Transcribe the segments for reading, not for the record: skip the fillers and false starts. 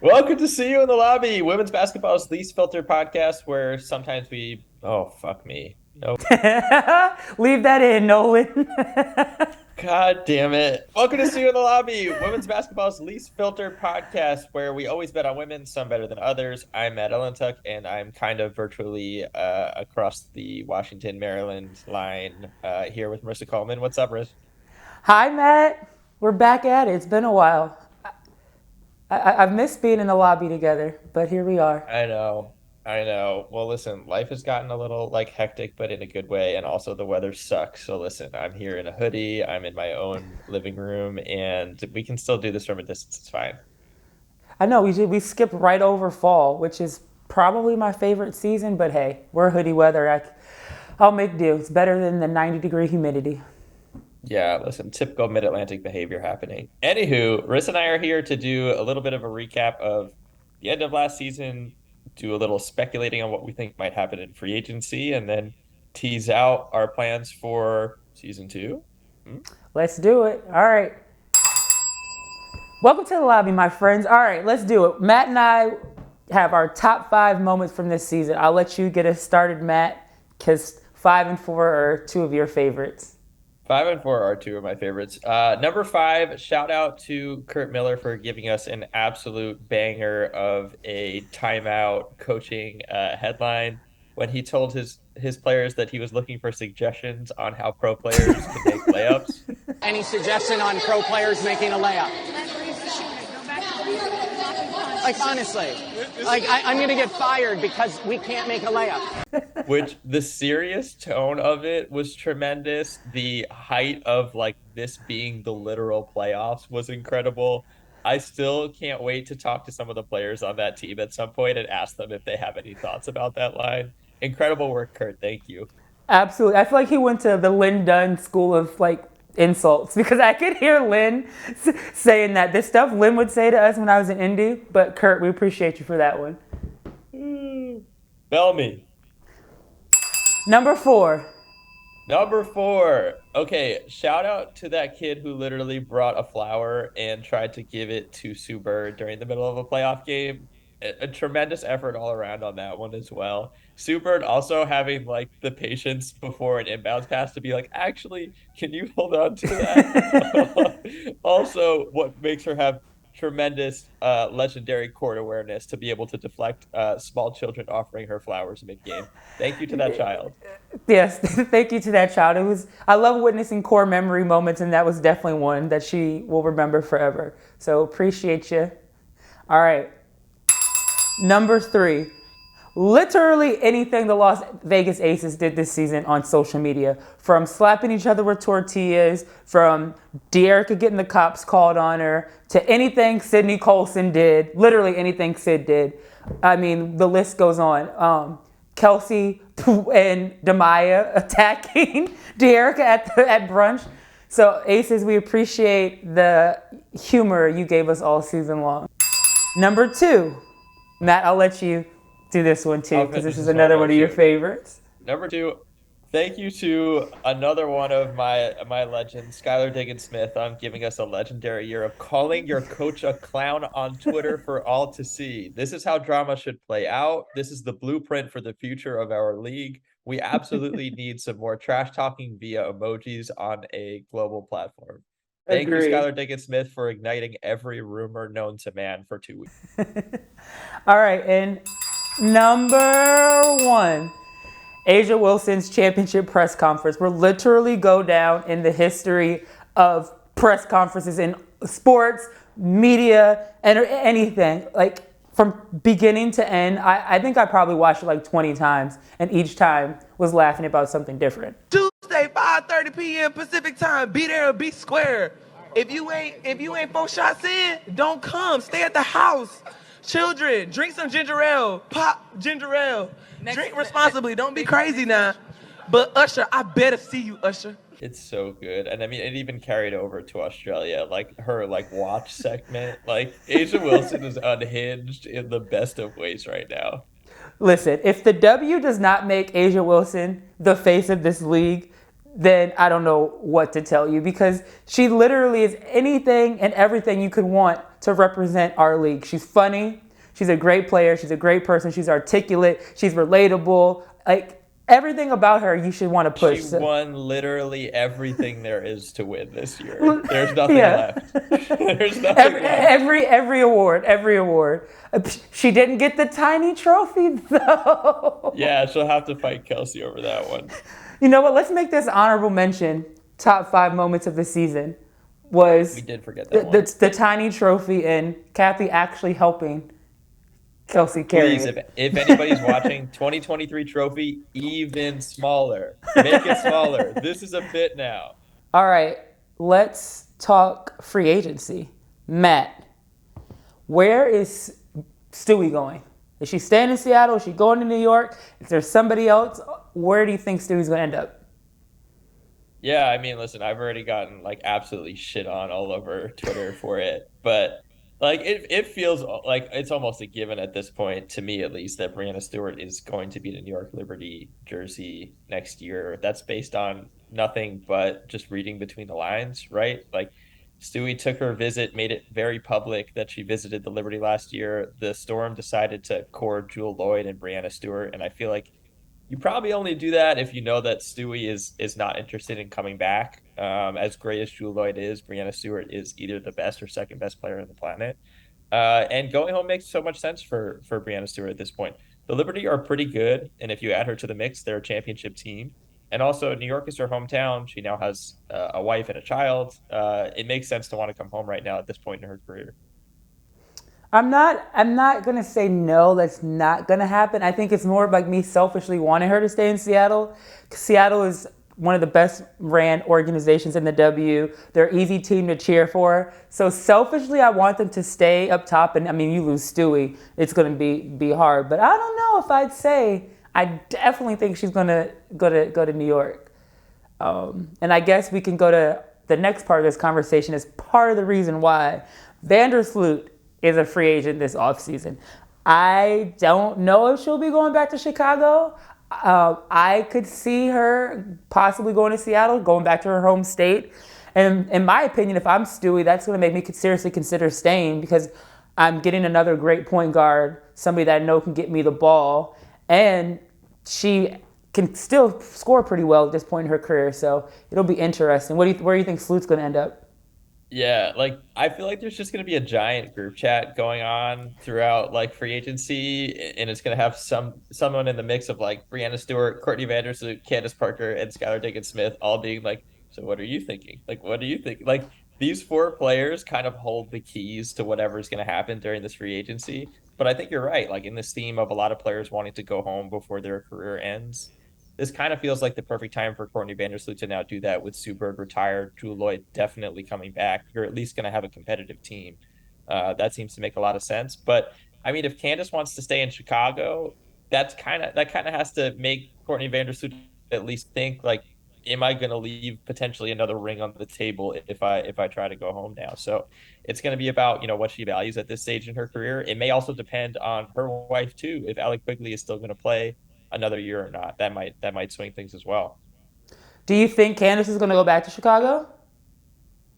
Welcome to See You in the Lobby, women's basketball's least filtered podcast where sometimes oh, fuck me. No, Leave that in, Nolan. God damn it. Welcome to See You in the Lobby, women's basketball's least filtered podcast where we always bet on women, some better than others. I'm Matt Ellentuck, and I'm kind of virtually across the Washington, Maryland line here with Marissa Coleman. What's up, Riz? Hi, Matt. We're back at it. It's been a while. I've missed being in the lobby together, but here we are. I know. I know. Well, listen, life has gotten a little hectic, but in a good way. And also the weather sucks. So listen, I'm here in a hoodie. I'm in my own living room and we can still do this from a distance. It's fine. I know we skipped right over fall, which is probably my favorite season, but hey, we're hoodie weather. I'll make do. It's better than the 90-degree humidity. Yeah, listen, typical mid-Atlantic behavior happening. Anywho, Riss and I are here to do a little bit of a recap of the end of last season, do a little speculating on what we think might happen in free agency, and then tease out our plans for season two. Let's do it. All right. Welcome to the lobby, my friends. All right, let's do it. Matt and I have our top 5 moments from this season. I'll let you get us started, Matt, because 5 and 4 are 2 of your favorites. 5 and 4 are 2 of my favorites. Number 5, shout out to Kurt Miller for giving us an absolute banger of a timeout coaching headline when he told his players that he was looking for suggestions on how pro players can make layups. Any suggestion on pro players making a layup? Like, honestly, I'm going to get fired because we can't make a layup. Which the serious tone of it was tremendous. The height of this being the literal playoffs was incredible. I still can't wait to talk to some of the players on that team at some point and ask them if they have any thoughts about that line. Incredible work, Kurt. Thank you. Absolutely. I feel like he went to the Lynn Dunn school of insults because I could hear Lynn saying that this stuff Lynn would say to us when I was in Indy. But Kurt, we appreciate you for that one. Bellamy. Number 4. Okay, shout out to that kid who literally brought a flower and tried to give it to Sue Bird during the middle of a playoff game. A tremendous effort all around on that one as well. Sue Bird also having the patience before an inbounds pass to be like, actually, can you hold on to that? Also, what makes her have tremendous legendary court awareness to be able to deflect small children offering her flowers mid-game. Thank you to that child. Yes, thank you to that child. I love witnessing core memory moments, and that was definitely one that she will remember forever. So appreciate you. All right. Number 3, literally anything the Las Vegas Aces did this season on social media, from slapping each other with tortillas, from De'Erica getting the cops called on her, to anything Sydney Colson did, literally anything Sid did. I mean, the list goes on. Kelsey and Demaya attacking De'Erica at brunch. So Aces, we appreciate the humor you gave us all season long. Number 2. Matt, I'll let you do this one too, because this is another one of your favorites. Number 2, thank you to another one of my legends, Skylar Diggins Smith, on giving us a legendary year of calling your coach a clown on Twitter for all to see. This is how drama should play out. This is the blueprint for the future of our league. We absolutely need some more trash talking via emojis on a global platform. Thank you, Skylar Diggins Smith, for igniting every rumor known to man for 2 weeks. All right, and number 1, A'ja Wilson's championship press conference will literally go down in the history of press conferences in sports, media, and anything. From beginning to end, I think I probably watched it 20 times, and each time was laughing about something different. Tuesday, 5:30 p.m. Pacific time. Be there or be square. If you ain't 4 shots in, don't come. Stay at the house. Children, drink some ginger ale. Pop ginger ale. Drink responsibly. Don't be crazy now. But Usher, I better see you, Usher. It's so good. And I mean, it even carried over to Australia, her watch segment. A'ja Wilson is unhinged in the best of ways right now. Listen, if the W does not make A'ja Wilson the face of this league, then I don't know what to tell you, because she literally is anything and everything you could want to represent our league. She's funny. She's a great player. She's a great person. She's articulate. She's relatable. Like, everything about her you should want to push. She won literally everything there is to win this year. There's nothing left. There's nothing left. Every award. She didn't get the tiny trophy though. Yeah, she'll have to fight Kelsey over that one. You know what? Let's make this honorable mention. Top 5 moments of the season was we did forget that one. The tiny trophy and Kathy actually helping Kelsey carry. Please, if anybody's watching, 2023 trophy even smaller. Make it smaller. This is a bit now. All right, let's talk free agency. Matt, where is Stewie going? Is she staying in Seattle? Is she going to New York? Is there somebody else? Where do you think Stewie's going to end up? Yeah, I mean, listen, I've already gotten like absolutely shit on all over Twitter for it, but like it feels like it's almost a given at this point, to me at least, that Breanna Stewart is going to be the New York Liberty jersey next year. That's based on nothing but just reading between the lines, right? Like, Stewie took her visit, made it very public that she visited the Liberty last year. The Storm decided to court Jewel Lloyd and Breanna Stewart, and I feel like you probably only do that if you know that Stewie is not interested in coming back. As great as Jewel Lloyd is, Breanna Stewart is either the best or second best player on the planet. And going home makes so much sense for Breanna Stewart at this point. The Liberty are pretty good, and if you add her to the mix, they're a championship team. And also, New York is her hometown. She now has a wife and a child. It makes sense to want to come home right now at this point in her career. I'm not going to say no, that's not going to happen. I think it's more like me selfishly wanting her to stay in Seattle. Seattle is one of the best ran organizations in the W. They're an easy team to cheer for. So selfishly, I want them to stay up top. And I mean, you lose Stewie, it's going to be hard. But I don't know if I'd say, I definitely think she's going to go to New York. And I guess we can go to the next part of this conversation is part of the reason why Vandersloot is a free agent this offseason. I don't know if she'll be going back to Chicago. I could see her possibly going to Seattle, going back to her home state. And in my opinion, if I'm Stewie, that's going to make me seriously consider staying, because I'm getting another great point guard, somebody that I know can get me the ball. And she can still score pretty well at this point in her career. So it'll be interesting. Where do you think Sloot's going to end up? Yeah, like I feel like there's just going to be a giant group chat going on throughout like free agency, and it's going to have someone in the mix of like Breanna Stewart, Courtney Vandersloot, Candace Parker, and Skylar Diggins Smith all being like, so what are you thinking? Like, what do you think? Like, these 4 players kind of hold the keys to whatever's going to happen during this free agency. But I think you're right. Like, in this theme of a lot of players wanting to go home before their career ends, this kind of feels like the perfect time for Courtney Vandersloot to now do that, with Sue Bird retired, Jewel Lloyd definitely coming back. You're at least going to have a competitive team. That seems to make a lot of sense. But I mean, if Candace wants to stay in Chicago, that kind of has to make Courtney Vandersloot at least think like, am I going to leave potentially another ring on the table if I try to go home now? So it's going to be about, you know, what she values at this stage in her career. It may also depend on her wife too. If Allie Quigley is still going to play another year or not, that might swing things as well. Do you think Candace is going to go back to Chicago?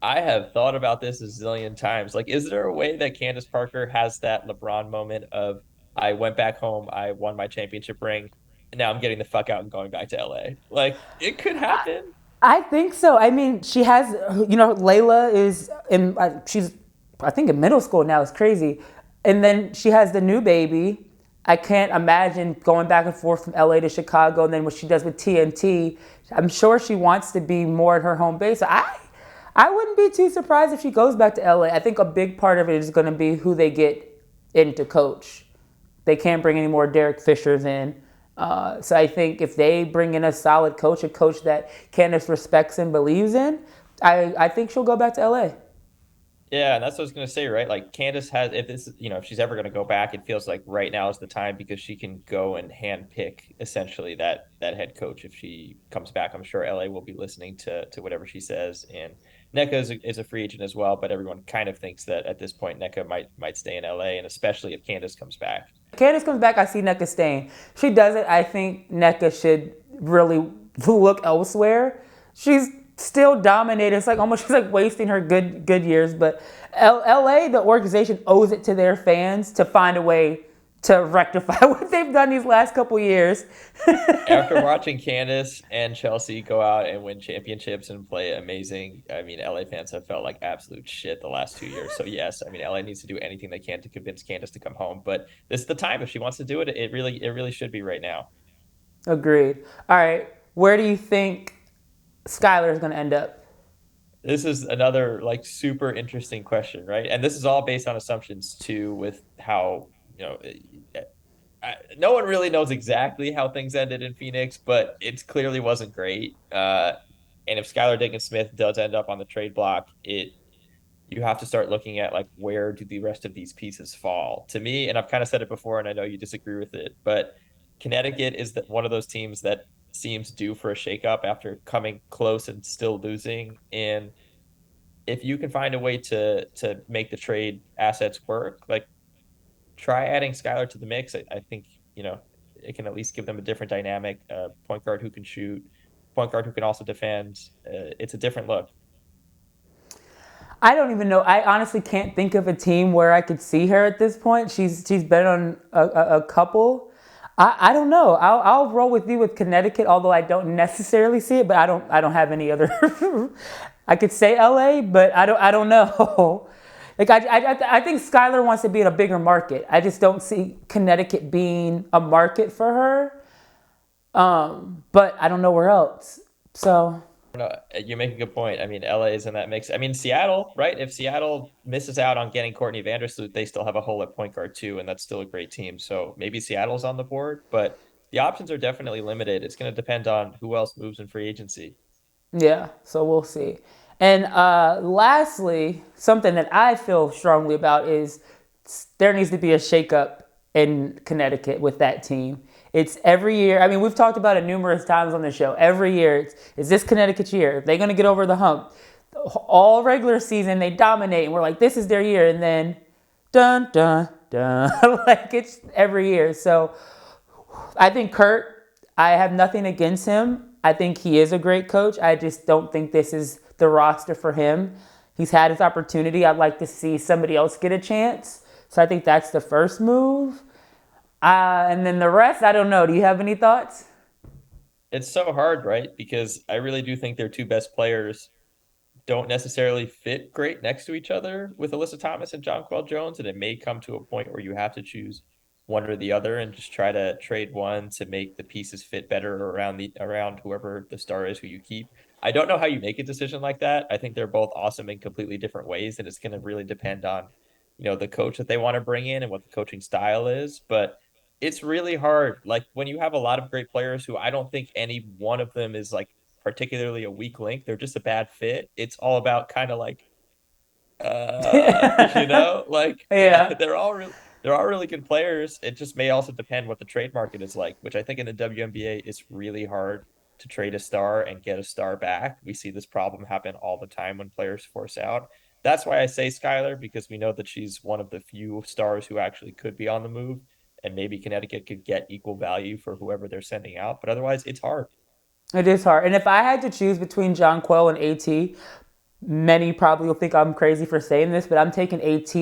I have thought about this a zillion times. Like, is there a way that Candace Parker has that LeBron moment of, I went back home, I won my championship ring, and now I'm getting the fuck out and going back to LA? Like, it could happen. I think so. I mean, she has, you know, Layla is she's, I think, in middle school now. It's crazy. And then she has the new baby. I can't imagine going back and forth from LA to Chicago, and then what she does with TNT. I'm sure she wants to be more at her home base. I wouldn't be too surprised if she goes back to LA. I think a big part of it is going to be who they get in to coach. They can't bring any more Derek Fishers in. So I think if they bring in a solid coach, a coach that Candace respects and believes in, I think she'll go back to LA. Yeah, and that's what I was going to say, right? Like, Candace has, if she's ever going to go back, it feels like right now is the time, because she can go and handpick essentially that head coach if she comes back. I'm sure LA will be listening to whatever she says. And Nneka is a free agent as well, but everyone kind of thinks that at this point Nneka might stay in LA, and especially if Candace comes back. Candace comes back, I see Nneka staying. If she doesn't, I think Nneka should really look elsewhere. she's still dominating. It's like almost she's like wasting her good years. But LA, the organization owes it to their fans to find a way to rectify what they've done these last couple years. After watching Candace and Chelsea go out and win championships and play amazing, I mean, LA fans have felt like absolute shit the last 2 years. So yes, I mean, LA needs to do anything they can to convince Candace to come home. But this is the time if she wants to do it. It really should be right now. Agreed. All right, where do you think Skylar is going to end up? This is another like super interesting question, right? And this is all based on assumptions too, with how you know. No one really knows exactly how things ended in Phoenix, but it clearly wasn't great. And if Skylar Diggins Smith does end up on the trade block, you have to start looking at like where do the rest of these pieces fall? To me, and I've kind of said it before, and I know you disagree with it, but Connecticut is one of those teams that seems due for a shakeup after coming close and still losing. And if you can find a way to make the trade assets work, like try adding Skylar to the mix. I think, it can at least give them a different dynamic. Point guard who can shoot, point guard who can also defend. It's a different look. I don't even know. I honestly can't think of a team where I could see her at this point. She's been on a couple. I don't know. I'll roll with you with Connecticut, although I don't necessarily see it. But I don't have any other. I could say LA, but I don't know. Like I think Skylar wants to be in a bigger market. I just don't see Connecticut being a market for her. But I don't know where else. So. No, you make a good point. I mean, LA is in that mix. I mean, Seattle, right? If Seattle misses out on getting Courtney Vandersloot, they still have a hole at point guard too, and that's still a great team. So maybe Seattle's on the board, but the options are definitely limited. It's going to depend on who else moves in free agency. Yeah, so we'll see. And lastly, something that I feel strongly about is there needs to be a shakeup in Connecticut with that team. It's every year. I mean, we've talked about it numerous times on the show. Every year, it's this Connecticut's year. If they're going to get over the hump, all regular season, they dominate. And we're like, this is their year. And then, dun, dun, dun. Like, it's every year. So I think Kurt, I have nothing against him. I think he is a great coach. I just don't think this is the roster for him. He's had his opportunity. I'd like to see somebody else get a chance. So I think that's the first move. And then the rest, I don't know. Do you have any thoughts? It's so hard, right? Because I really do think their two best players don't necessarily fit great next to each other with Alyssa Thomas and Jonquel Jones, and it may come to a point where you have to choose one or the other and just try to trade one to make the pieces fit better around whoever the star is who you keep. I don't know how you make a decision like that. I think they're both awesome in completely different ways, and it's going to really depend on, the coach that they want to bring in and what the coaching style is. But it's really hard. Like when you have a lot of great players who I don't think any one of them is like particularly a weak link. They're just a bad fit. It's all about kind of like, like Yeah. they're all really good players. It just may also depend what the trade market is like, which I think in the WNBA it's really hard to trade a star and get a star back. We see this problem happen all the time when players force out. That's why I say Skylar, because we know that she's one of the few stars who actually could be on the move, and maybe Connecticut could get equal value for whoever they're sending out. But otherwise, it's hard. It is hard. And if I had to choose between Jonquel and AT, many probably will think I'm crazy for saying this, but I'm taking AT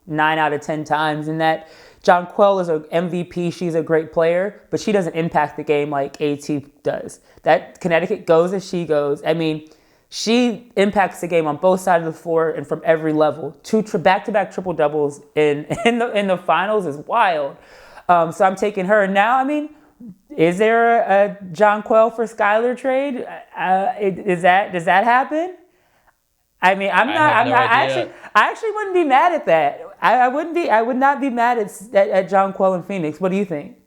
9 out of 10 times. And that Jonquel is an MVP. She's a great player, but she doesn't impact the game like AT does. That Connecticut goes as she goes. I mean, she impacts the game on both sides of the floor and from every level. Two back-to-back triple doubles in the finals is wild. So I'm taking her. Now, I mean, is there a Jonquel for Skylar trade? Does that happen? I mean, I'm not I actually wouldn't be mad at that. I would not be mad at Jonquel in Phoenix. What do you think?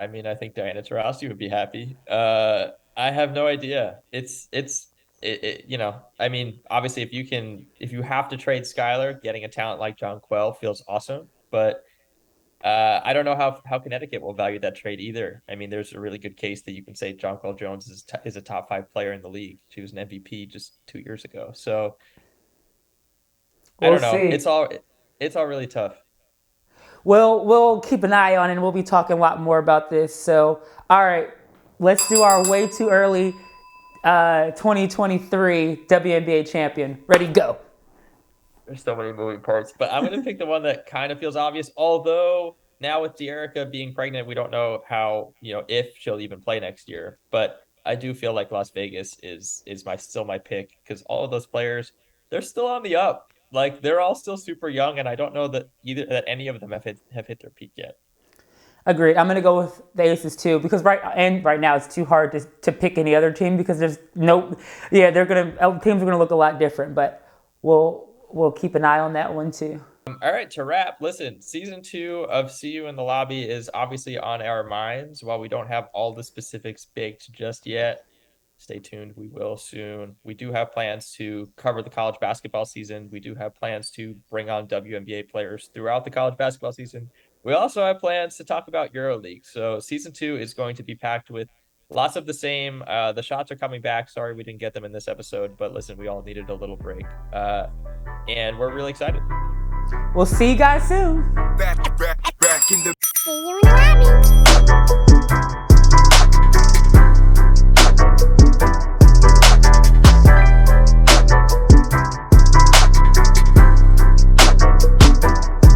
I mean, I think Diana Taurasi would be happy. I have no idea. I mean, obviously if you have to trade Skylar, getting a talent like Jonquel feels awesome, but I don't know how Connecticut will value that trade either. I mean, there's a really good case that you can say Jonquel Jones is a top 5 player in the league. She was an MVP just 2 years ago. So I don't know. See. It's all really tough. We'll keep an eye on it, and we'll be talking a lot more about this. So, all right, let's do our way too early 2023 WNBA champion. Ready, go. There's so many moving parts, but I'm going to pick the one that kind of feels obvious. Although now with De'Erica being pregnant, we don't know how, if she'll even play next year. But I do feel like Las Vegas is still my pick because all of those players, they're still on the up. Like they're all still super young, and I don't know that any of them have hit their peak yet. Agreed. I'm gonna go with the Aces too because right now it's too hard to pick any other team because there's teams are gonna look a lot different, but we'll keep an eye on that one too. All right, to wrap, listen, season 2 of See You in the Lobby is obviously on our minds. While we don't have all the specifics baked just yet, stay tuned. We will soon. We do have plans to cover the college basketball season. We do have plans to bring on WNBA players throughout the college basketball season. We also have plans to talk about EuroLeague. So season 2 is going to be packed with lots of the same. The shots are coming back. Sorry we didn't get them in this episode, but listen, we all needed a little break. And we're really excited. We'll see you guys soon. Back in the